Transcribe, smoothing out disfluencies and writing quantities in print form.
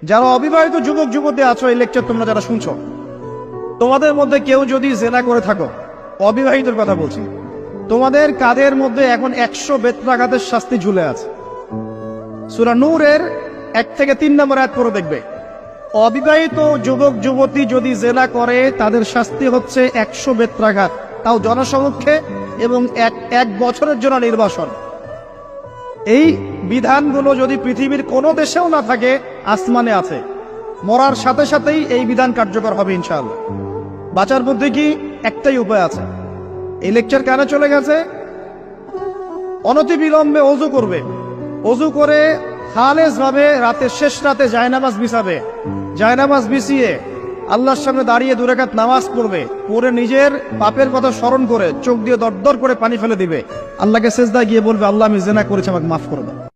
যারা অবিবাহিত যুবক যুবতী আছো, এই লেকচার তোমরা যারা শুনছো, তোমাদের মধ্যে কেউ যদি জেনা করে থাকো, অবিবাহিতর কথা বলছি, তোমাদের কাঁধের মধ্যে এখন 100 বেত্রাঘাতের শাস্তি ঝুলে আছে। সূরা নূরের 1 থেকে 3 নম্বর আয়াত পড়ে দেখবে, অবিবাহিত যুবক যুবতী যদি জেনা করে তাদের শাস্তি হচ্ছে 100 বেত্রাঘাত, তাও জনসমক্ষে, এবং এক বছরের জন্য নির্বাসন। এই বিধানগুলো যদি পৃথিবীর কোনো দেশেও না থাকে, আসমানে আছে। মরার সাথে সাথেই এই বিধান কার্যকর হবে ইনশাআল্লাহ। বাঁচার মধ্যে কি একটাই উপায় আছে। এই লেকচার কানে চলে গেছে, অনতিবিলম্বে ওযু করবে, ওযু করে খালেস ভাবে রাতের শেষ রাতে জায়নামাজ বিছাবে, জায়নামাজ বিছিয়ে আল্লাহর সামনে দাঁড়িয়ে 2 রাকাত নামাজ পড়বে, পড়ে নিজের পাপের কথা স্মরণ করে চোখ দিয়ে দরদর করে পানি ফেলে দিবে, আল্লাহকে সেজদায় গিয়ে বলবে, আল্লাহ আমি জেনা করেছি, আমাকে মাফ করে দাও।